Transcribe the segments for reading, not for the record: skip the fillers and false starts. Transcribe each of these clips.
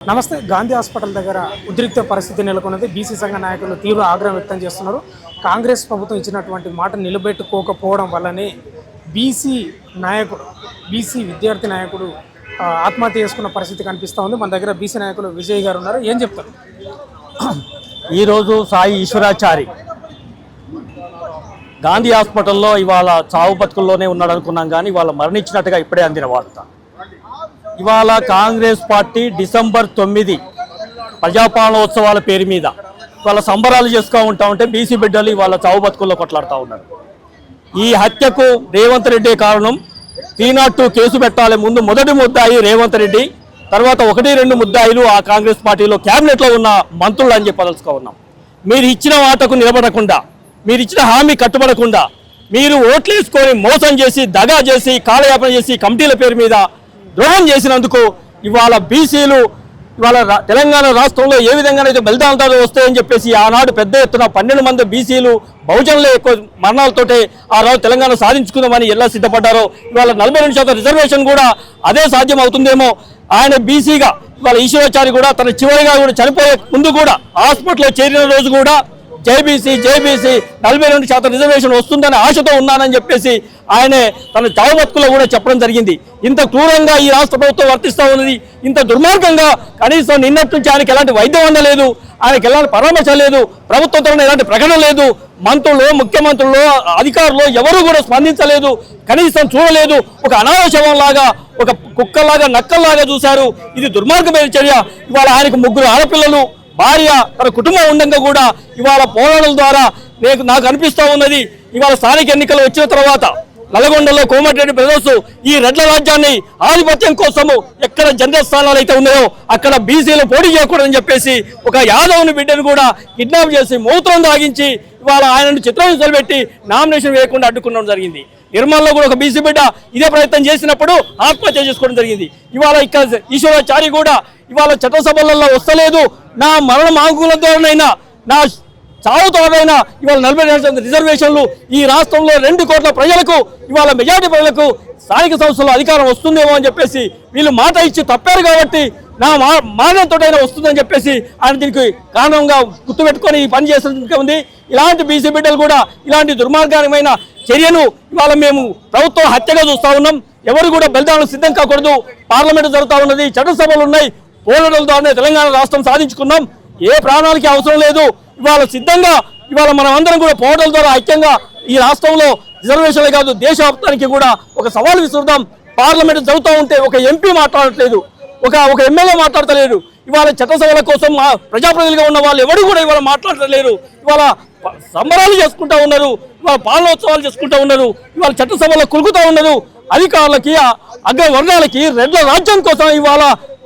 నమస్తే. గాంధీ హాస్పిటల్ దగ్గర ఉద్రిక్త పరిస్థితి నెలకొన్నది. బీసీ సంఘ నాయకులు తీవ్ర ఆగ్రహం వ్యక్తం చేస్తున్నారు. కాంగ్రెస్ ప్రభుత్వం ఇచ్చినటువంటి మాట నిలబెట్టుకోకపోవడం వల్లనే బీసీ బీసీ విద్యార్థి నాయకుడు ఆత్మహత్య చేసుకున్న పరిస్థితి కనిపిస్తూ ఉంది. మన దగ్గర బీసీ నాయకులు విజయ్ గారు ఉన్నారు. ఏం చెప్తారు? ఈరోజు సాయి ఈశ్వరాచారి గాంధీ హాస్పిటల్లో ఇవాళ చావు బతుకుల్లోనే ఉన్నాడు అనుకున్నాం, కానీ ఇవాళ మరణించినట్టుగా ఇప్పుడే అందిన వార్త. ఇవాళ కాంగ్రెస్ పార్టీ డిసెంబర్ 9 ప్రజాపాలనోత్సవాల పేరు మీద ఇవాళ సంబరాలు చేసుకుంటూ ఉంటే బీసీ బిడ్డలు ఇవాళ చావు బతుకుల్లో కొట్లాడుతూ ఉన్నారు. ఈ హత్యకు రేవంత్ రెడ్డి కారణం. 302 కేసు పెట్టాలి. ముందు మొదటి ముద్దాయి రేవంత్ రెడ్డి, తర్వాత 1-2 ముద్దాయిలు ఆ కాంగ్రెస్ పార్టీలో క్యాబినెట్లో ఉన్న మంత్రులు అని చెప్పదలుచుకో ఉన్నాం. మీరు ఇచ్చిన వాటకు నిలబడకుండా, మీరు ఇచ్చిన హామీ కట్టుబడకుండా, మీరు ఓట్లు వేసుకొని మోసం చేసి, దగా చేసి, కాలయాపన చేసి, కమిటీల పేరు మీద ద్రోహం చేసినందుకు ఇవాళ బీసీలు ఇవాళ తెలంగాణ రాష్ట్రంలో ఏ విధంగానైతే బలిదానాలు వస్తాయని చెప్పేసి ఆనాడు పెద్ద ఎత్తున 12 మంది బీసీలు బహుజనులే ఎక్కువ మరణాలతోటే ఆ రోజు తెలంగాణ సాధించుకుందామని ఎలా సిద్ధపడ్డారో ఇవాళ 42% రిజర్వేషన్ కూడా అదే సాధ్యం అవుతుందేమో. ఆయన బీసీగా ఇవాళ ఈశ్వరాచారి కూడా తన చివరిగా కూడా చనిపోయే ముందు కూడా హాస్పిటల్లో చేరిన రోజు కూడా జేబీసీ 42% రిజర్వేషన్ వస్తుందని ఆశతో ఉన్నానని చెప్పేసి ఆయనే తన చావు బతుకుల్లో కూడా చెప్పడం జరిగింది. ఇంత క్రూరంగా ఈ రాష్ట్ర ప్రభుత్వం వర్తిస్తూ ఉన్నది, ఇంత దుర్మార్గంగా కనీసం నిన్నటి నుంచి ఆయనకి ఎలాంటి వైద్యం అందలేదు, ఆయనకి ఎలాంటి పరామర్శ లేదు, ప్రభుత్వంతో ఎలాంటి ప్రకటన లేదు, మంత్రులు, ముఖ్యమంత్రులు, అధికారులు ఎవరు కూడా స్పందించలేదు, కనీసం చూడలేదు. ఒక అనాథ శవంలాగా, ఒక కుక్కలాగా, నక్కల్లాగా చూశారు. ఇది దుర్మార్గమైన చర్య. ఇవాళ ఆయనకు 3 ఆడపిల్లలు, భార్య, తన కుటుంబం ఉండగా కూడా ఇవాళ పోరాటం ద్వారా నాకు అనిపిస్తూ ఉన్నది. ఇవాళ స్థానిక ఎన్నికలు వచ్చిన తర్వాత నల్గొండలో కోమటిరెడ్డి బ్రదర్స్ ఈ రెడ్ల రాజ్యాన్ని ఆధిపత్యం కోసము ఎక్కడ జనరల్ స్థానాలు అయితే ఉన్నాయో అక్కడ బీసీలు పోటీ చేయకూడదని చెప్పేసి ఒక యాదవ్ని బిడ్డను కూడా కిడ్నాప్ చేసి మూత్రం దాగించి ఇవాళ ఆయనను చిత్రహింసలు పెట్టి నామినేషన్ వేయకుండా అడ్డుకోవడం జరిగింది. నిర్మల్లో కూడా ఒక బీసీ బిడ్డ ఇదే ప్రయత్నం చేసినప్పుడు ఆత్మహత్య చేసుకోవడం జరిగింది. ఇవాళ ఇక్కడ ఈశ్వరాచారి కూడా ఇవాళ చట్టసభలలో వస్తలేదు, నా మరణం ఆంకులతోనైనా, నా చావుతోనైనా ఇవాళ 40% రిజర్వేషన్లు ఈ రాష్ట్రంలో 2 కోట్ల ప్రజలకు, ఇవాళ మెజారిటీ ప్రజలకు స్థానిక సంస్థల్లో అధికారం వస్తుందేమో అని చెప్పేసి వీళ్ళు మాట ఇచ్చి తప్పారు కాబట్టి నా మానంతోటైనా వస్తుందని చెప్పేసి ఆయన దీనికి కారణంగా గుర్తుపెట్టుకొని ఈ పని చేసినట్టుగా ఉంది. ఇలాంటి బీసీ బిడ్డలు కూడా ఇలాంటి దుర్మార్గమైన చర్యను ఇవాళ మేము ప్రభుత్వం హత్యగా చూస్తూ ఉన్నాం. ఎవరు కూడా బలిదానం సిద్ధం కాకూడదు. పార్లమెంటు జరుగుతూ ఉన్నది, చట్టసభలు ఉన్నాయి, పోరాటాల ద్వారానే తెలంగాణ రాష్ట్రం సాధించుకున్నాం. ఏ ప్రాణాలకి అవసరం లేదు. ఇవాళ సిద్ధంగా ఇవాళ మనం అందరం కూడా పోరాటాల ద్వారా ఐక్యంగా ఈ రాష్ట్రంలో రిజర్వేషన్లే కాదు దేశవ్యాప్తానికి కూడా ఒక సవాల్ విసురుదాం. పార్లమెంట్ జరుగుతూ ఉంటే ఒక ఎంపీ మాట్లాడట్లేదు, ఒక ఎమ్మెల్యే మాట్లాడతలేరు. ఇవాళ చట్టసభల కోసం ప్రజాప్రతినిధులుగా ఉన్న వాళ్ళు ఎవరు కూడా ఇవాళ మాట్లాడలేరు. ఇవాళ సంబరాలు చేసుకుంటూ ఉన్నారు, ఇవాళ పాలనోత్సవాలు చేసుకుంటూ ఉన్నారు, ఇవాళ చట్టసభలో కులుకుతూ ఉన్నారు. అధికారులకి, అగ్రవర్గాలకి రెడ్ల రాజ్యం కోసం ఇవాళ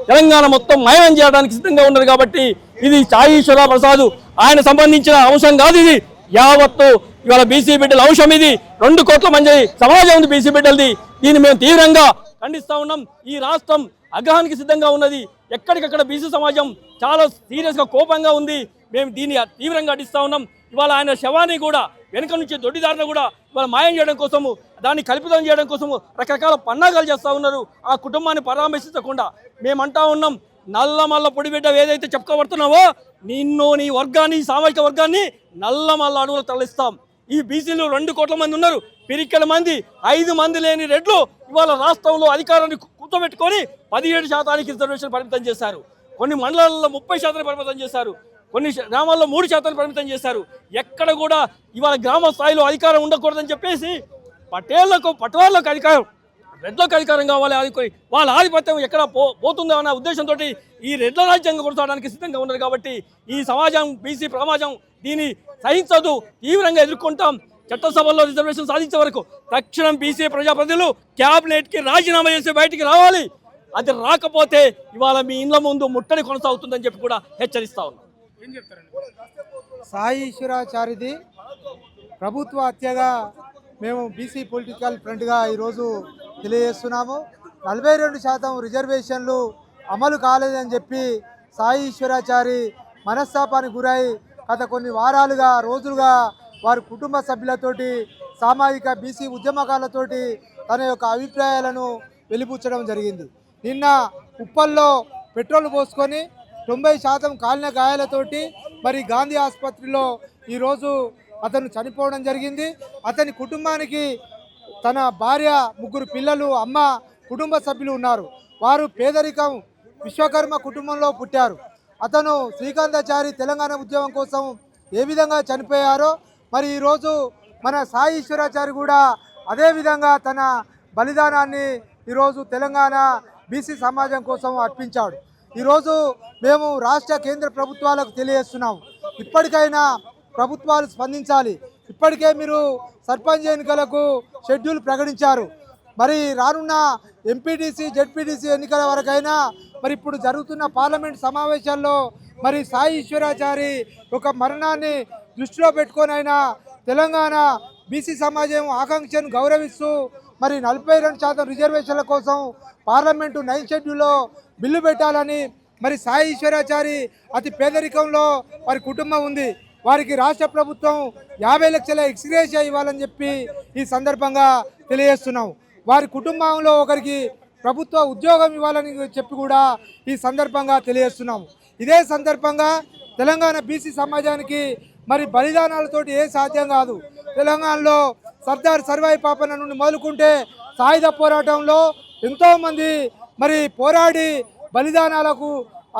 తెలంగాణ మొత్తం మయం చేయడానికి సిద్ధంగా ఉన్నారు. కాబట్టి ఇది సాయి ఈశ్వర ప్రసాద్ ఆయన సంబంధించిన అంశం కాదు, ఇది యావత్తు ఇవాళ బీసీ బిడ్డల అంశం. ఇది 2 కోట్ల మంది సమాజం ఉంది బీసీ బిడ్డలది. దీన్ని మేము తీవ్రంగా ఖండిస్తూ ఉన్నాం. ఈ రాష్ట్రం అగ్రహానికి సిద్ధంగా ఉన్నది. ఎక్కడికక్కడ బీసీ సమాజం చాలా సీరియస్గా కోపంగా ఉంది. మేము దీన్ని తీవ్రంగా ఖండిస్తూ ఉన్నాం. ఇవాళ ఆయన శవాన్ని కూడా వెనుక నుంచి దొడ్డిదారిన కూడా ఇవాళ మాయం చేయడం కోసము, దాన్ని కల్పితం చేయడం కోసము రకరకాల పన్నాగాలు చేస్తూ ఉన్నారు. ఆ కుటుంబాన్ని పరామర్శించకుండా మేమంటా ఉన్నాం, నల్లమల్ల పొడిబిడ్డ ఏదైతే చెప్పుకోబడుతున్నావో నిన్ను, నీ వర్గాన్ని, సామాజిక వర్గాన్ని నల్లమల్ల అడుగులు తరలిస్తాం. ఈ బీసీలు 2 కోట్ల మంది ఉన్నారు. పిరికెల మంది, 5 మంది లేని రెడ్లు ఇవాళ రాష్ట్రంలో అధికారాన్ని కూర్చోబెట్టుకొని 17% రిజర్వేషన్ పరిమితం చేశారు. కొన్ని మండలాల్లో 30% పరిమితం చేశారు. కొన్ని గ్రామాల్లో 3% పరిమితం చేశారు. ఎక్కడ కూడా ఇవాళ గ్రామ స్థాయిలో అధికారం ఉండకూడదని చెప్పేసి పటవాళ్ళకు అధికారం, రెడ్లకు అధికారం కావాలి, వాళ్ళ ఆధిపత్యం ఎక్కడ పోతుందో అన్న ఉద్దేశంతో ఈ రెడ్ల రాజ్యాంగం కొనసాగడానికి సిద్ధంగా ఉన్నారు. కాబట్టి ఈ సమాజం, బీసీ సమాజం దీన్ని సహించదు, తీవ్రంగా ఎదుర్కొంటాం. చట్టసభల్లో రిజర్వేషన్ సాధించే వరకు తక్షణం బీసీ ప్రజాప్రతినిధులు క్యాబినెట్కి రాజీనామా చేసి బయటికి రావాలి. అది రాకపోతే ఇవాళ మీ ఇండ్ల ముందు ముట్టడి కొనసాగుతుందని చెప్పి కూడా హెచ్చరిస్తా ఉన్నాం. సాయి ఈశ్వరాచారిది ప్రభుత్వ హత్యగా మేము బీసీ పొలిటికల్ ఫ్రంట్గా ఈరోజు తెలియజేస్తున్నాము. 42% రిజర్వేషన్లు అమలు కాలేదని చెప్పి సాయి ఈశ్వరాచారి మనస్తాపానికి గురై గత కొన్ని వారాలుగా, రోజులుగా వారి కుటుంబ సభ్యులతోటి, సామాజిక బీసీ ఉద్యమకాలతోటి తన యొక్క అభిప్రాయాలను వెలిపుచ్చడం జరిగింది. నిన్న ఉప్పల్లో పెట్రోల్ పోసుకొని 90% కాలిన గాయాలతోటి మరి గాంధీ ఆసుపత్రిలో ఈరోజు అతను చనిపోవడం జరిగింది. అతని కుటుంబానికి తన భార్య, 3 పిల్లలు, అమ్మ, కుటుంబ సభ్యులు ఉన్నారు. వారు పేదరికం విశ్వకర్మ కుటుంబంలో పుట్టారు. అతను శ్రీకాంతాచారి తెలంగాణ ఉద్యమం కోసం ఏ విధంగా చనిపోయారో మరి ఈరోజు మన సాయి ఈశ్వరాచారి కూడా అదే విధంగా తన బలిదానాన్ని ఈరోజు తెలంగాణ బీసీ సమాజం కోసం అర్పించాడు. ఈరోజు మేము రాష్ట్ర కేంద్ర ప్రభుత్వాలకు తెలియజేస్తున్నాం, ఇప్పటికైనా ప్రభుత్వాలు స్పందించాలి. ఇప్పటికే మీరు సర్పంచ్ ఎన్నికలకు షెడ్యూల్ ప్రకటించారు. మరి రానున్న ఎంపీటీసీ, జెడ్పీటీసీ ఎన్నికల వరకైనా మరి ఇప్పుడు జరుగుతున్న పార్లమెంట్ సమావేశాల్లో మరి సాయి ఈశ్వరాచారి ఒక మరణాన్ని దృష్టిలో పెట్టుకొనైనా తెలంగాణ బీసీ సమాజం ఆకాంక్షను గౌరవిస్తూ మరి 42% రిజర్వేషన్ల కోసం పార్లమెంటు 9th షెడ్యూల్లో బిల్లు పెట్టాలని మరి సాయి ఈశ్వరాచారి అతి పేదరికంలో వారి కుటుంబం ఉంది. వారికి రాష్ట్ర ప్రభుత్వం 50 లక్షల ఎక్స్గ్రేషియా ఇవ్వాలని చెప్పి ఈ సందర్భంగా తెలియజేస్తున్నాం. వారి కుటుంబంలో ఒకరికి ప్రభుత్వ ఉద్యోగం ఇవ్వాలని చెప్పి కూడా ఈ సందర్భంగా తెలియజేస్తున్నాం. ఇదే సందర్భంగా తెలంగాణ బీసీ సమాజానికి మరి బలిదానాలతోటి ఏ సాధ్యం కాదు. తెలంగాణలో సర్దార్ సర్వాయి పాపన్న నుండి మొదలుకుంటే సాయుధ పోరాటంలో ఎంతోమంది మరి పోరాడి బలిదానాలకు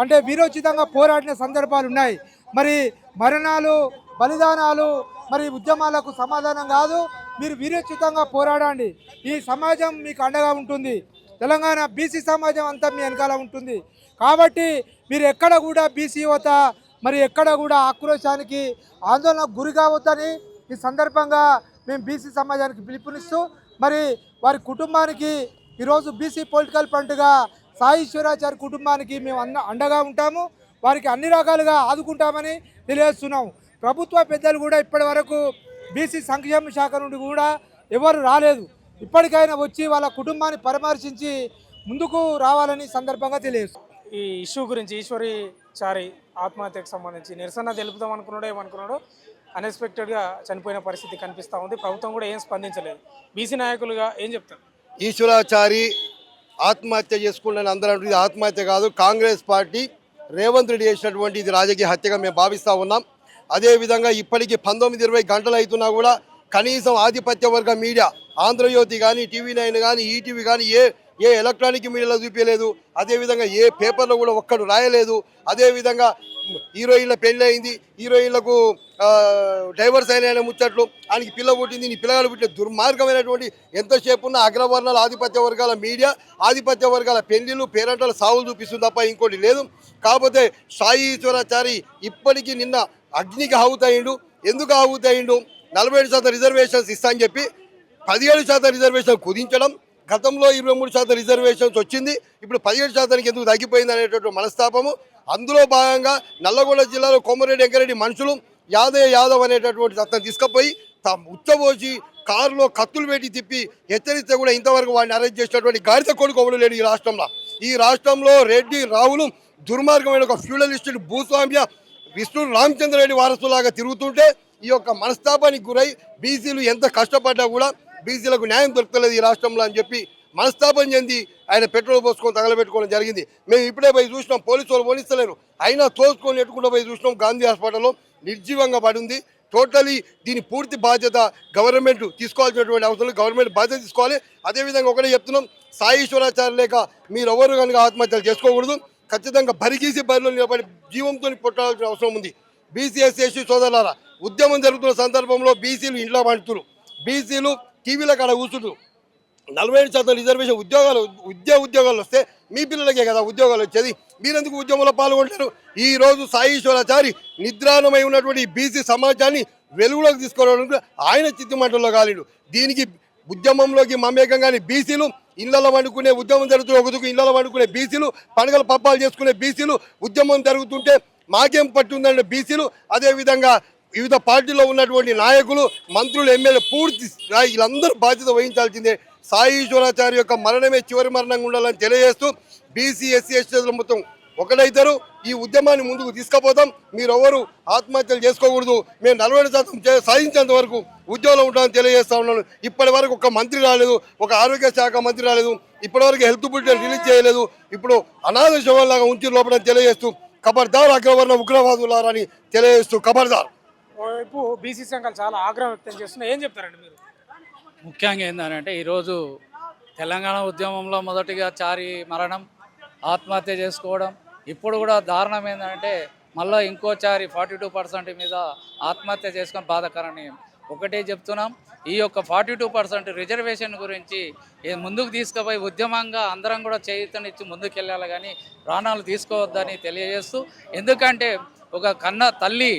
అంటే వీరోచితంగా పోరాడిన సందర్భాలు ఉన్నాయి. మరి మరణాలు, బలిదానాలు మరి ఉద్యమాలకు సమాధానం కాదు. మీరు వీరోచితంగా పోరాడండి, ఈ సమాజం మీకు అండగా ఉంటుంది. తెలంగాణ బీసీ సమాజం అంతా మీ వెనకాల ఉంటుంది. కాబట్టి మీరు ఎక్కడ కూడా బీసీ యువత మరి ఎక్కడ కూడా ఆక్రోశానికి, ఆందోళనకు గురి కావద్దని ఈ సందర్భంగా మేము బీసీ సమాజానికి పిలుపునిస్తూ మరి వారి కుటుంబానికి ఈరోజు బీసీ పొలిటికల్ ఫ్రంట్గా సాయి ఈశ్వరాచారి కుటుంబానికి మేము అండగా ఉంటాము. వారికి అన్ని రకాలుగా ఆదుకుంటామని తెలియజేస్తున్నాం. ప్రభుత్వ పెద్దలు కూడా ఇప్పటి వరకు బీసీ సంక్షేమ శాఖ నుండి కూడా ఎవరు రాలేదు. ఇప్పటికైనా వచ్చి వాళ్ళ కుటుంబాన్ని పరామర్శించి ముందుకు రావాలని సందర్భంగా తెలియజేస్తున్నాం. ఈ ఇష్యూ గురించి ఈశ్వరి చారి ఆత్మహత్యకు సంబంధించి నిరసన తెలుపుదాం అనుకున్నాడో ఏమనుకున్నాడో అన్ఎక్స్పెక్టెడ్గా చనిపోయిన పరిస్థితి కనిపిస్తూ ఉంది. ప్రభుత్వం కూడా ఏం స్పందించలేదు. బీసీ నాయకులుగా ఏం చెప్తారు? ఈశ్వరాచారి ఆత్మహత్య చేసుకుంటానని అందరూ అంటుంది. ఆత్మహత్య కాదు, కాంగ్రెస్ పార్టీ రేవంత్ రెడ్డి చేసినటువంటి ఇది రాజకీయ హత్యగా మేము భావిస్తూ ఉన్నాం. అదేవిధంగా ఇప్పటికీ 19-20 గంటలు అవుతున్నా కూడా కనీసం ఆధిపత్య వర్గ మీడియా ఆంధ్రజ్యోతి కానీ, TV9 కానీ, ఈటీవీ కానీ ఏ ఎలక్ట్రానిక్ మీడియాలో చూపించలేదు. అదేవిధంగా ఏ పేపర్లో కూడా ఒక్కడు రాయలేదు. అదేవిధంగా హీరోయిన్ల పెళ్ళి అయింది, హీరోయిన్లకు డైవర్స్ అయిన ముచ్చట్లు, ఆయనకి పిల్ల పుట్టింది, నీ పిల్లగాడు పుట్టిన దుర్మార్గమైనటువంటి ఎంతసేపు ఉన్న అగ్రవర్ణాల ఆధిపత్య వర్గాల మీడియా, ఆధిపత్య వర్గాల పెళ్లిళ్ళు, పేరెంటల సావులు చూపిస్తుంది తప్ప ఇంకోటి లేదు. కాకపోతే సాయి ఈశ్వరాచారి ఇప్పటికీ నిన్న అగ్నికి ఆహుతయిండు. ఎందుకు ఆహుతయిండు? 47% రిజర్వేషన్స్ ఇస్తా అని చెప్పి 17% రిజర్వేషన్ కుదించడం, గతంలో 23% రిజర్వేషన్స్ వచ్చింది, ఇప్పుడు 17%కి ఎందుకు తగ్గిపోయింది అనేటువంటి మనస్తాపము. అందులో భాగంగా నల్లగొండ జిల్లాలో కోమరెడ్డి వెంకరెడ్డి మనుషులు యాదవ్ అనేటటువంటి అతను తీసుకుపోయి ఉచ్చబోసి కారులో కత్తులు పెట్టి తిప్పి హెచ్చరిస్తే కూడా ఇంతవరకు వాడిని అరెస్ట్ చేసినటువంటి గాడిద కొడుకు ఎవడు లేడు ఈ రాష్ట్రంలో. ఈ రాష్ట్రంలో రెడ్డి రావులు దుర్మార్గమైన ఒక ఫ్యూడలిస్ట్ భూస్వామ్య విష్ణు రామచంద్రరెడ్డి వారసులాగా తిరుగుతుంటే ఈ యొక్క మనస్తాపానికి గురై బీసీలు ఎంత కష్టపడ్డా కూడా బీసీలకు న్యాయం దొరకలేదు ఈ రాష్ట్రంలో అని చెప్పి మనస్తాపం చెంది ఆయన పెట్రోల్ పోసుకొని తగలబెట్టుకోవడం జరిగింది. మేము ఇప్పుడే పోయి చూసినాం, పోలీసు వాళ్ళు పోలీస్తలేరు, అయినా తోసుకొని ఎట్టుకుంటూ పోయి చూసినాం. గాంధీ హాస్పిటల్లో నిర్జీవంగా పడింది. టోటలీ దీని పూర్తి బాధ్యత గవర్నమెంట్ తీసుకోవాల్సినటువంటి అవసరం, గవర్నమెంట్ బాధ్యత తీసుకోవాలి. అదేవిధంగా ఒకటే చెప్తున్నాం, సాయి ఈశ్వరాచార్య లేక మీరెవరు కనుక ఆత్మహత్యలు చేసుకోకూడదు. ఖచ్చితంగా బరిగీసి బరిలో నిలబడి జీవంతో పుట్టాల్సిన అవసరం ఉంది. బీసీ ఎస్సీ సోదరులారా, ఉద్యమం జరుగుతున్న సందర్భంలో బీసీలు ఇంట్లో పండుతున్నారు, బీసీలు టీవీల కాడ కూర్చుంటారు. 47% రిజర్వేషన్ ఉద్యోగాలు వస్తే మీ పిల్లలకే కదా ఉద్యోగాలు వచ్చేది, మీరెందుకు ఉద్యమంలో పాల్గొంటారు? ఈరోజు సాయి ఈశ్వరాచారి నిద్రాణమై ఉన్నటువంటి బీసీ సమాజాన్ని వెలుగులోకి తీసుకోవడానికి ఆయన చిత్తుమంటల్లో కాలేడు. దీనికి ఉద్యమంలోకి మమేకంగానే బీసీలు ఇళ్లలో వండుకునే ఉద్యమం జరుగుతున్న ఒకదుకు ఇళ్లలో వండుకునే బీసీలు, పండుగల పబ్బాలు చేసుకునే బీసీలు, ఉద్యమం జరుగుతుంటే మాకేం పట్టుందంటే బీసీలు, అదేవిధంగా వివిధ పార్టీలో ఉన్నటువంటి నాయకులు, మంత్రులు, ఎమ్మెల్యే పూర్తి వీళ్ళందరూ బాధ్యత వహించాల్సిందే. సాయి ఈశ్వరాచారి యొక్క మరణమే చివరి మరణంగా ఉండాలని తెలియజేస్తూ బీసీ ఎస్సీ ఎస్టీలు మొత్తం ఒకటైతారు. ఈ ఉద్యమాన్ని ముందుకు తీసుకుపోతాం. మీరెవరు ఆత్మహత్యలు చేసుకోకూడదు. మేము 40% సాధించేంత వరకు ఉద్యోగంలో ఉంటానని తెలియజేస్తా ఉన్నాను. ఇప్పటి వరకు ఒక మంత్రి రాలేదు, ఒక ఆరోగ్య శాఖ మంత్రి రాలేదు, ఇప్పటివరకు హెల్త్ బులెటిన్ రిలీజ్ చేయలేదు. ఇప్పుడు అనాథ శవంలాగా ఉంచి లోపల తెలియజేస్తూ ఖబర్దార్ అగ్రవర్ణ ఉగ్రవాదులారని తెలియజేస్తూ ఖబర్దార్. ఓవైపు బీసీ సంఘాలు చాలా ఆగ్రహం వ్యక్తం చేస్తున్నాయి, ఏం చెప్తారండి మీరు? ముఖ్యంగా ఏంటంటే ఈరోజు తెలంగాణ ఉద్యమంలో మొదటిగా చారి మరణం, ఆత్మహత్య చేసుకోవడం, ఇప్పుడు కూడా దారుణం ఏంటంటే మళ్ళీ ఇంకోచారి 42% మీద ఆత్మహత్య చేసుకొని బాధాకరణీయం. ఒకటే చెప్తున్నాం, ఈ యొక్క 42% రిజర్వేషన్ గురించి ముందుకు తీసుకుపోయి ఉద్యమంగా అందరం కూడా చేయూతనిచ్చి ముందుకెళ్ళాలి, కానీ ప్రాణాలు తీసుకోవద్దని తెలియజేస్తూ, ఎందుకంటే ఒక కన్న తల్లి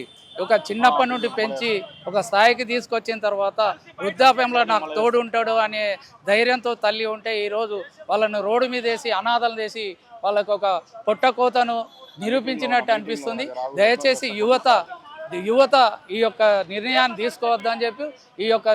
ఒక చిన్నప్పటి నుండి పెంచి ఒక స్థాయికి తీసుకొచ్చిన తర్వాత వృద్ధాప్యంలో నాకు తోడు ఉంటాడు అనే ధైర్యంతో తల్లి ఉంటే ఈరోజు వాళ్ళను రోడ్డు మీద వేసి అనాథలు చేసి వాళ్ళకు ఒక పొట్టకోతను నిరూపించినట్టు అనిపిస్తుంది. దయచేసి యువత ఈ యొక్క నిర్ణయాన్ని తీసుకోవద్దని చెప్పి ఈ యొక్క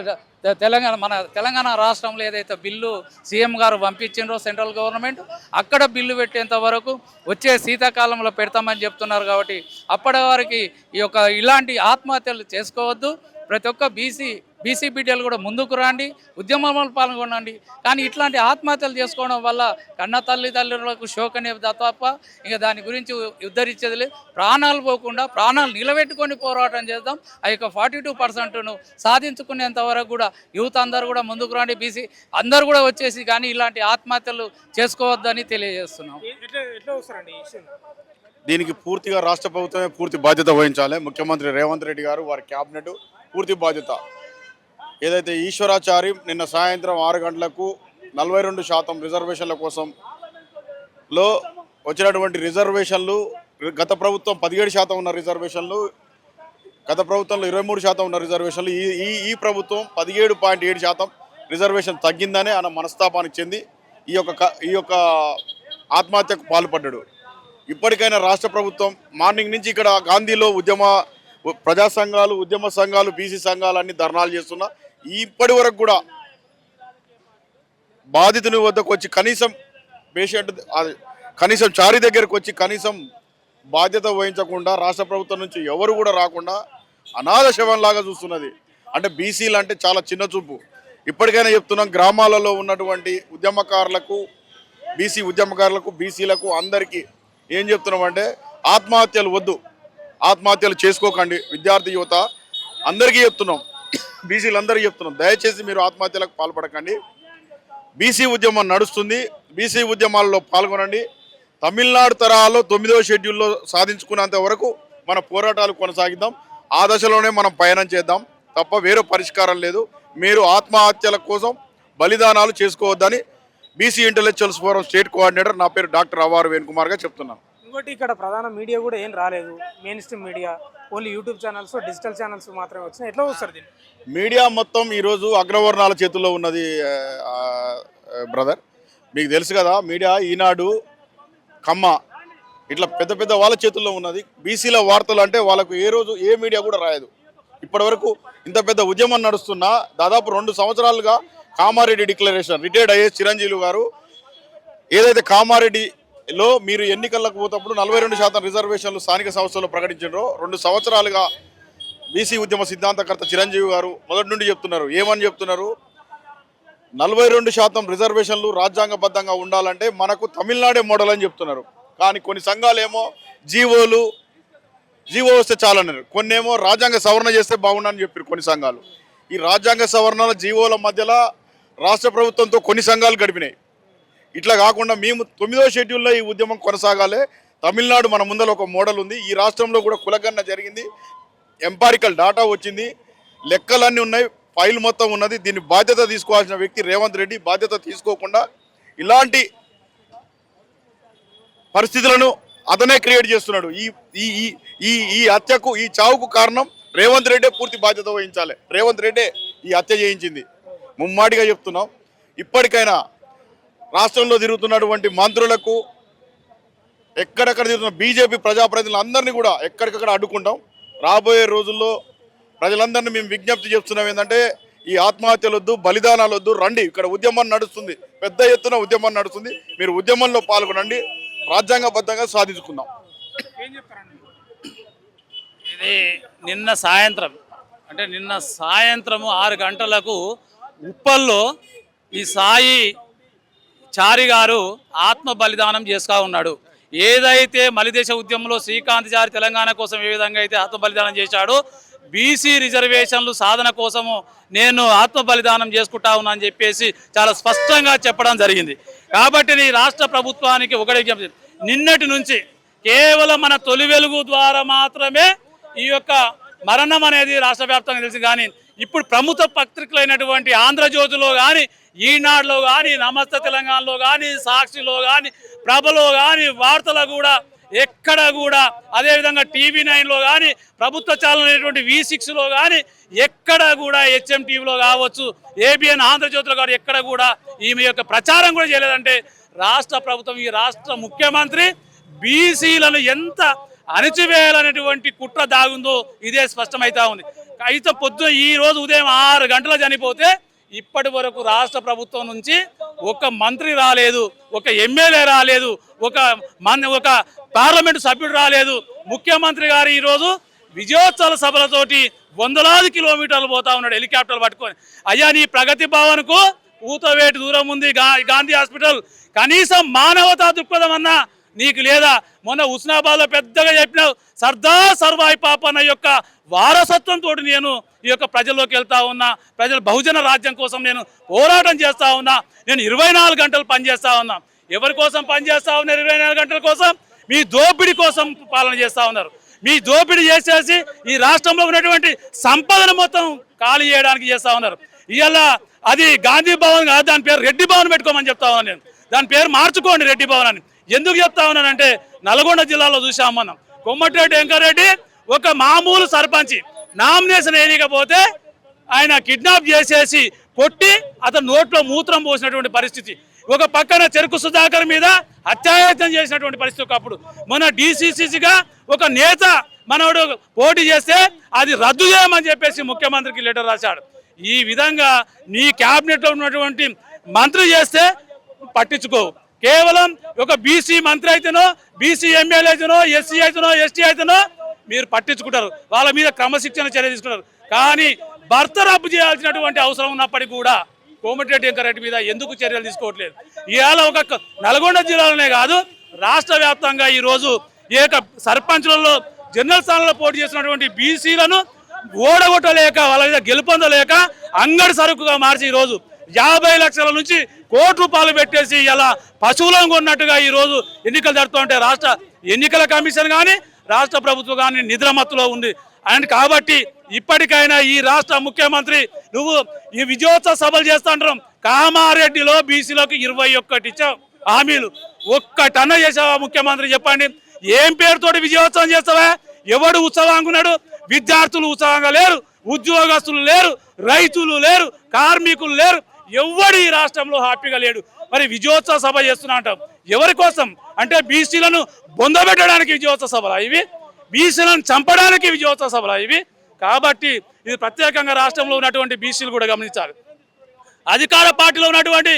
తెలంగాణ రాష్ట్రంలో ఏదైతే బిల్లు సీఎం గారు పంపించిండ్రో సెంట్రల్ గవర్నమెంట్, అక్కడ బిల్లు పెట్టేంత వరకు వచ్చే శీతాకాలంలో పెడతామని చెప్తున్నారు. కాబట్టి అప్పటి వరకు ఈ యొక్క ఇలాంటి ఆత్మహత్యలు చేసుకోవద్దు. ప్రతి ఒక్క బీసీ బిడ్డలు కూడా ముందుకు రండి, ఉద్యమంలో పాల్గొనండి. కానీ ఇట్లాంటి ఆత్మహత్యలు చేసుకోవడం వల్ల కన్న తల్లిదండ్రులకు శోకనే తప్ప ఇంకా దాని గురించి ఉద్ధరించేది లేదు. ప్రాణాలు పోకుండా ప్రాణాలు నిలబెట్టుకొని పోరాటం చేద్దాం. ఆ యొక్క 42%ను సాధించుకునేంత వరకు కూడా యూత్ అందరూ కూడా ముందుకు రండి, బీసీ అందరూ కూడా వచ్చేసి కానీ ఇలాంటి ఆత్మహత్యలు చేసుకోవద్దని తెలియజేస్తున్నాం. ఎట్లా వస్తారండి ఈ ఇష్యూ? దీనికి పూర్తిగా రాష్ట్ర ప్రభుత్వమే పూర్తి బాధ్యత వహించాలి. ముఖ్యమంత్రి రేవంత్ రెడ్డి గారు, వారి క్యాబినెట్ పూర్తి బాధ్యత. ఏదైతే ఈశ్వరాచారి నిన్న సాయంత్రం 6 గంటలకు 42% రిజర్వేషన్ల కోసం వచ్చినటువంటి రిజర్వేషన్లు, గత ప్రభుత్వం 17% ఉన్న రిజర్వేషన్లు, గత ప్రభుత్వంలో 23% ఉన్న రిజర్వేషన్లు, ఈ ప్రభుత్వం 17.7% రిజర్వేషన్ తగ్గిందనే ఆయన మనస్తాపానికి చెంది ఈ యొక్క ఆత్మహత్యకు పాల్పడ్డాడు. ఇప్పటికైనా రాష్ట్ర ప్రభుత్వం మార్నింగ్ నుంచి ఇక్కడ గాంధీలో ప్రజా సంఘాలు, ఉద్యమ సంఘాలు, బీసీ సంఘాలు అన్ని ధర్నాలు చేస్తున్నా ఇప్పటి వరకు కూడా బాధితుని వద్దకు వచ్చి కనీసం చారి దగ్గరకు వచ్చి కనీసం బాధ్యత వహించకుండా రాష్ట్ర ప్రభుత్వం నుంచి ఎవరు కూడా రాకుండా అనాథ శవంలాగా చూస్తున్నది. అంటే బీసీలు అంటే చాలా చిన్న చూపు. ఇప్పటికైనా చెప్తున్నాం, గ్రామాలలో ఉన్నటువంటి ఉద్యమకారులకు, బీసీలకు అందరికీ ఏం చెప్తున్నామంటే ఆత్మహత్యలు వద్దు, ఆత్మహత్యలు చేసుకోకండి. విద్యార్థి యువత అందరికీ చెప్తున్నాం, బీసీలందరికీ చెప్తున్నాం, దయచేసి మీరు ఆత్మహత్యలకు పాల్పడకండి. బీసీ ఉద్యమం నడుస్తుంది, బీసీ ఉద్యమాల్లో పాల్గొనండి. తమిళనాడు తరహాలో 9వ షెడ్యూల్లో సాధించుకున్నంత వరకు మన పోరాటాలు కొనసాగిద్దాం. ఆ దశలోనే మనం పయనం చేద్దాం తప్ప వేరే పరిష్కారం లేదు. మీరు ఆత్మహత్యల కోసం బలిదానాలు చేసుకోవద్దని BC intellectuals forum state coordinator నా పేరు డాక్టర్ అవ్వారు వేణుకుమార్గా చెప్తున్నాను. ఇంకోటి, ఇక్కడ ప్రధాన మీడియా కూడా ఏం రాలేదు, main stream media, only YouTube channels, digital channels మాత్రమే వచ్చినాయి. ఎట్లా వస్తారు దీన్ని? మీడియా మొత్తం ఈరోజు అగ్రవర్ణాల చేతుల్లో ఉన్నది బ్రదర్. మీకు తెలుసు కదా, మీడియా ఈనాడు, కమ్మ ఇట్లా పెద్ద పెద్ద వాళ్ళ చేతుల్లో ఉన్నది. బీసీల వార్తలు అంటే వాళ్ళకు ఏ మీడియా కూడా రాయదు. ఇప్పటివరకు ఇంత పెద్ద ఉద్యమం నడుస్తున్నా దాదాపు 2 సంవత్సరాలుగా Kamareddy declaration, retired IAS Chiranjeevi గారు ఏదైతే కామారెడ్డిలో మీరు ఎన్నికలకు పోతప్పుడు 42% రిజర్వేషన్లు స్థానిక సంస్థల్లో ప్రకటించారో 2 సంవత్సరాలుగా బీసీ ఉద్యమ సిద్ధాంతకర్త చిరంజీవి గారు మొదటి నుండి చెప్తున్నారు. ఏమని చెప్తున్నారు? 42% రిజర్వేషన్లు రాజ్యాంగబద్ధంగా ఉండాలంటే మనకు తమిళనాడే మోడల్ అని చెప్తున్నారు. కానీ కొన్ని సంఘాలు ఏమో జీవో వస్తే చాలన్నారు, కొన్ని ఏమో రాజ్యాంగ సవరణ చేస్తే బాగుండని చెప్పారు కొన్ని సంఘాలు. ఈ రాజ్యాంగ సవరణల జీవోల మధ్యలో రాష్ట్ర ప్రభుత్వంతో కొన్ని సంఘాలు గడిపినాయి. ఇట్లా కాకుండా మేము 9వ షెడ్యూల్లో ఈ ఉద్యమం కొనసాగాలి. తమిళనాడు మన ముందర ఒక మోడల్ ఉంది. ఈ రాష్ట్రంలో కూడా కులగన్న జరిగింది, ఎంపారికల్ డాటా వచ్చింది, లెక్కలన్నీ ఉన్నాయి, ఫైల్ మొత్తం ఉన్నది. దీన్ని బాధ్యత తీసుకోవాల్సిన వ్యక్తి రేవంత్ రెడ్డి. బాధ్యత తీసుకోకుండా ఇలాంటి పరిస్థితులను అతనే క్రియేట్ చేస్తున్నాడు. ఈ హత్యకు, ఈ చావుకు కారణం రేవంత్ రెడ్డే పూర్తి బాధ్యత వహించాలి. రేవంత్ రెడ్డే ఈ హత్య చేయించింది. ముమ్మాటిగా చెప్తున్నాం. ఇప్పటికైనా రాష్ట్రంలో తిరుగుతున్నటువంటి మంత్రులకు, ఎక్కడెక్కడ తిరుగుతున్న బీజేపీ ప్రజాప్రతినిధులు అందరినీ కూడా ఎక్కడికక్కడ అడ్డుకుంటాం. రాబోయే రోజుల్లో ప్రజలందరినీ మేము విజ్ఞప్తి చేస్తున్నాం ఏంటంటే ఈ ఆత్మహత్యలు వద్దు, బలిదానాలు వద్దు, రండి. ఇక్కడ ఉద్యమం నడుస్తుంది, పెద్ద ఎత్తున ఉద్యమం నడుస్తుంది. మీరు ఉద్యమంలో పాల్గొనండి, రాజ్యాంగబద్ధంగా సాధించుకుందాం. ఇది నిన్న సాయంత్రం అంటే నిన్న సాయంత్రము 6 గంటలకు ఉప్పల్లో ఈ సాయి చారి గారు ఆత్మ బలిదానం చేసుకా ఉన్నాడు. ఏదైతే మలిదేశ ఉద్యమంలో శ్రీకాంత్ చారి తెలంగాణ కోసం ఏ విధంగా అయితే ఆత్మ బలిదానం చేశాడో బీసీ రిజర్వేషన్లు సాధన కోసము నేను ఆత్మ బలిదానం చేసుకుంటా ఉన్నా అని చెప్పేసి చాలా స్పష్టంగా చెప్పడం జరిగింది. కాబట్టి ఈ రాష్ట్ర ప్రభుత్వానికి ఒకటే విజ్ఞప్తి, నిన్నటి నుంచి కేవలం మన తొలి వెలుగు ద్వారా మాత్రమే ఈ యొక్క మరణం అనేది రాష్ట్ర వ్యాప్తంగా తెలిసి, కానీ ఇప్పుడు ప్రముఖ పత్రికలైనటువంటి ఆంధ్రజ్యోతిలో కానీ, ఈనాడులో కానీ, నమస్తే తెలంగాణలో కానీ, సాక్షిలో కానీ, ప్రభలో కానీ, వార్తలో కూడా ఎక్కడ కూడా, అదేవిధంగా TV9లో కానీ, ప్రభుత్వ ఛానల్ అయినటువంటి V6లో కానీ, ఎక్కడ కూడా HM టీవీలో కావచ్చు, ABN ఆంధ్రజ్యోతిలో కానీ ఎక్కడ కూడా ఈమె యొక్క ప్రచారం కూడా చేయలేదంటే రాష్ట్ర ప్రభుత్వం, ఈ రాష్ట్ర ముఖ్యమంత్రి బీసీలను ఎంత అణిచివేయాలనేటువంటి కుట్ర దాగుందో ఇదే స్పష్టమైతా ఉంది. అయితే ఈ రోజు ఉదయం 6 గంటలు చనిపోతే ఇప్పటి వరకు రాష్ట్ర ప్రభుత్వం నుంచి ఒక మంత్రి రాలేదు, ఒక ఎమ్మెల్యే రాలేదు, ఒక పార్లమెంటు సభ్యుడు రాలేదు. ముఖ్యమంత్రి గారు ఈరోజు విజయోత్సవ సభలతోటి వందలాది కిలోమీటర్లు పోతా ఉన్నాడు హెలికాప్టర్లు పట్టుకొని. అయ్యా, నీ ప్రగతి భవన్కు ఊతవేటు దూరం ఉంది గాంధీ హాస్పిటల్, కనీసం మానవతా దృక్పథం అన్నా నీకు లేదా? మొన్న హుస్నాబాద్లో పెద్దగా చెప్పినావు, సర్దార్ సర్వాయి పాపన్న యొక్క వారసత్వంతో నేను ఈ యొక్క ప్రజల్లోకి వెళ్తా ఉన్నా, ప్రజల బహుజన రాజ్యం కోసం నేను పోరాటం చేస్తా ఉన్నా, నేను 24 గంటలు పనిచేస్తా ఉన్నా. ఎవరి కోసం పనిచేస్తా ఉన్నారు? 24 గంటల కోసం మీ దోపిడీ కోసం పాలన చేస్తూ ఉన్నారు. మీ దోపిడీ చేసేసి ఈ రాష్ట్రంలో ఉన్నటువంటి సంపదను మొత్తం ఖాళీ చేయడానికి చేస్తూ ఉన్నారు. ఇవాళ అది గాంధీ భవన్ కాదు, దాని పేరు రెడ్డి భవన్ పెట్టుకోమని చెప్తా ఉన్నాను నేను. దాని పేరు మార్చుకోండి రెడ్డి భవన్ అని. ఎందుకు చెప్తా ఉన్నానంటే నల్గొండ జిల్లాలో చూసాం మనం, కొమ్మటిరెడ్డి వెంకరెడ్డి ఒక మామూలు సర్పంచి నామినేషన్ వేయకపోతే ఆయన కిడ్నాప్ చేసేసి కొట్టి అతను నోట్లో మూత్రం పోసినటువంటి పరిస్థితి. ఒక పక్కన చెరుకు సుధాకర్ మీద హత్యాయత్నం చేసినటువంటి పరిస్థితి. ఒకప్పుడు మన DCCగా ఒక నేత మనోడు పోటీ చేస్తే అది రద్దు చేయమని చెప్పేసి ముఖ్యమంత్రికి లెటర్ రాశాడు. ఈ విధంగా నీ క్యాబినెట్లో ఉన్నటువంటి మంత్రి చేస్తే పట్టించుకోవు. కేవలం ఒక బీసీ మంత్రి అయితేనో, బీసీ ఎమ్మెల్యే అయితేనో, SC అయితేనో, ST అయితేనో మీరు పట్టించుకుంటారు, వాళ్ళ మీద క్రమశిక్షణ చర్య తీసుకుంటారు. కానీ బర్తరఫ్ చేయాల్సినటువంటి అవసరం ఉన్నప్పటికీ కూడా కోమటిరెడ్డి వెంకరెడ్డి మీద ఎందుకు చర్యలు తీసుకోవట్లేదు? ఇవాళ ఒక నల్గొండ జిల్లాలోనే కాదు, రాష్ట్ర వ్యాప్తంగా ఈరోజు ఈ యొక్క సర్పంచులలో జనరల్ స్థానంలో పోటీ చేసినటువంటి బీసీలను ఓడగొట్టలేక, వాళ్ళ మీద గెలుపొందలేక అంగడి సరుకుగా మార్చి ఈరోజు 50 లక్షల నుంచి ₹1 కోటి పెట్టేసి ఇలా పశువులను కొన్నట్టుగా ఈరోజు ఎన్నికలు జరుగుతూ ఉంటే రాష్ట్ర ఎన్నికల కమిషన్ కానీ, రాష్ట్ర ప్రభుత్వం కానీ నిద్రమత్తులో ఉంది. అండ్ కాబట్టి ఇప్పటికైనా ఈ రాష్ట్ర ముఖ్యమంత్రి, నువ్వు ఈ విజయోత్సవ సభలు చేస్తా అంటాం, కామారెడ్డిలో బీసీలకు 21 ఇచ్చావు హామీలు, ఒక్కటన్న చేసావా ముఖ్యమంత్రి? చెప్పండి, ఏం పేరుతోటి విజయోత్సవం చేస్తావా? ఎవడు ఉత్సవాంగున్నాడు? విద్యార్థులు ఉత్సవంగా లేరు, ఉద్యోగస్తులు లేరు, రైతులు లేరు, కార్మికులు లేరు, ఎవడు ఈ రాష్ట్రంలో హ్యాపీగా లేడు. మరి విజయోత్సవ సభ చేస్తున్నా అంటాం, ఎవరి కోసం? అంటే బీసీలను బొందబెట్టడానికి విజయోత్సవ సభలా ఇవి? బీసీలను చంపడానికి విజయోత్సవ సభలా ఇవి? కాబట్టి ఇది ప్రత్యేకంగా రాష్ట్రంలో ఉన్నటువంటి బీసీలు కూడా గమనించాలి. అధికార పార్టీలో ఉన్నటువంటి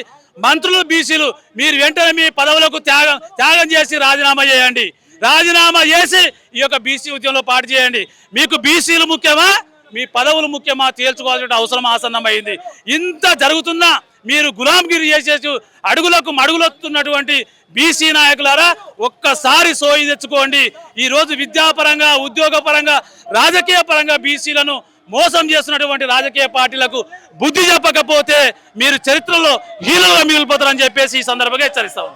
మంత్రులు బీసీలు, మీరు వెంటనే మీ పదవులకు త్యాగం చేసి రాజీనామా చేయండి. రాజీనామా చేసి ఈ యొక్క బీసీ ఉద్యమంలో పాటు చేయండి. మీకు బీసీలు ముఖ్యమా, మీ పదవులు ముఖ్యమా తేల్చుకోవాల్సిన అవసరం ఆసన్నమైంది. ఇంత జరుగుతున్నా మీరు గులాంగిరి చేసేసి అడుగులకు మడుగులొస్తున్నటువంటి బీసీ నాయకులారా, ఒక్కసారి సోయి తెచ్చుకోండి. ఈరోజు విద్యాపరంగా, ఉద్యోగపరంగా, రాజకీయ పరంగా బీసీలను మోసం చేస్తున్నటువంటి రాజకీయ పార్టీలకు బుద్ధి చెప్పకపోతే మీరు చరిత్రలో హీరోగా మిగిలిపోతారని చెప్పేసి ఈ సందర్భంగా హెచ్చరిస్తాం.